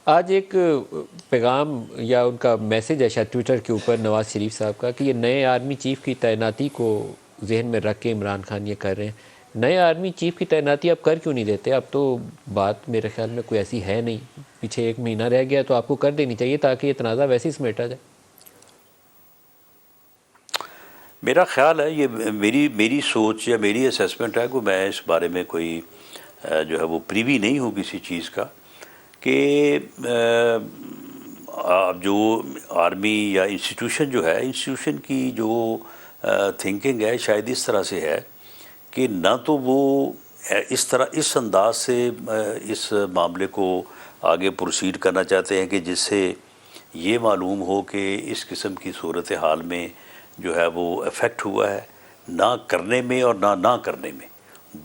آج ایک پیغام یا ان کا میسج ہے شاید ٹویٹر کے اوپر نواز شریف صاحب کا کہ یہ نئے آرمی چیف کی تعیناتی کو ذہن میں رکھ کے عمران خان یہ کر رہے ہیں. نئے آرمی چیف کی تعیناتی آپ کر کیوں نہیں دیتے؟ اب تو بات میرے خیال میں کوئی ایسی ہے نہیں, پیچھے 1 مہینہ رہ گیا تو آپ کو کر دینی چاہیے تاکہ یہ تنازع ویسے ہی سمیٹا جائے. میرا خیال ہے یہ میری سوچ یا میری اسیسمنٹ ہے کہ میں اس بارے میں کوئی جو ہے وہ پریوی نہیں ہوں کسی چیز کا کہ جو آرمی یا انسٹیٹیوشن جو ہے, انسٹیٹیوشن کی جو تھنکنگ ہے شاید اس طرح سے ہے کہ نہ تو وہ اس انداز سے اس معاملے کو آگے پروسیڈ کرنا چاہتے ہیں کہ جس سے یہ معلوم ہو کہ اس قسم کی صورتحال میں جو ہے وہ افیکٹ ہوا ہے, نہ کرنے میں اور نہ کرنے میں,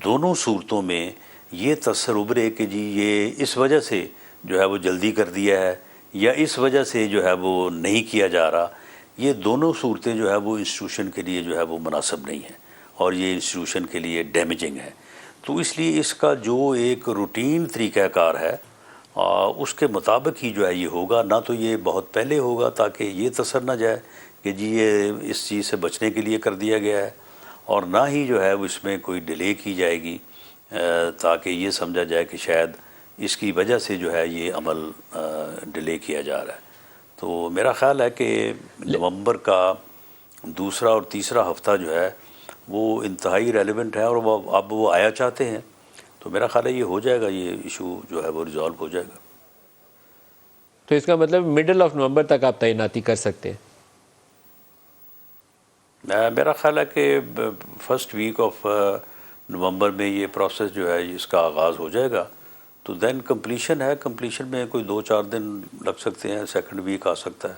دونوں صورتوں میں یہ تصور ابھرے کہ جی یہ اس وجہ سے جو ہے وہ جلدی کر دیا ہے یا اس وجہ سے جو ہے وہ نہیں کیا جا رہا. یہ دونوں صورتیں جو ہے وہ انسٹیٹیوشن کے لیے جو ہے وہ مناسب نہیں ہیں اور یہ انسٹیٹیوشن کے لیے ڈیمیجنگ ہے. تو اس لیے اس کا جو ایک روٹین طریقہ کار ہے اس کے مطابق ہی جو ہے یہ ہوگا. نہ تو یہ بہت پہلے ہوگا تاکہ یہ تصور نہ جائے کہ جی یہ اس چیز سے بچنے کے لیے کر دیا گیا ہے, اور نہ ہی جو ہے وہ اس میں کوئی ڈیلے کی جائے گی تاکہ یہ سمجھا جائے کہ شاید اس کی وجہ سے جو ہے یہ عمل ڈیلے کیا جا رہا ہے. تو میرا خیال ہے کہ نومبر کا دوسرا اور تیسرا ہفتہ جو ہے وہ انتہائی ریلیونٹ ہے, اور اب وہ آیا چاہتے ہیں تو میرا خیال ہے یہ ہو جائے گا, یہ ایشو جو ہے وہ ریزالو ہو جائے گا. تو اس کا مطلب مڈل آف نومبر تک آپ تعیناتی کر سکتے ہیں؟ میرا خیال ہے کہ فرسٹ ویک آف نومبر میں یہ پروسیس جو ہے اس کا آغاز ہو جائے گا. تو دین کمپلیشن ہے, کمپلیشن میں کوئی 2-4 دن لگ سکتے ہیں, سیکنڈ ویک آ سکتا ہے.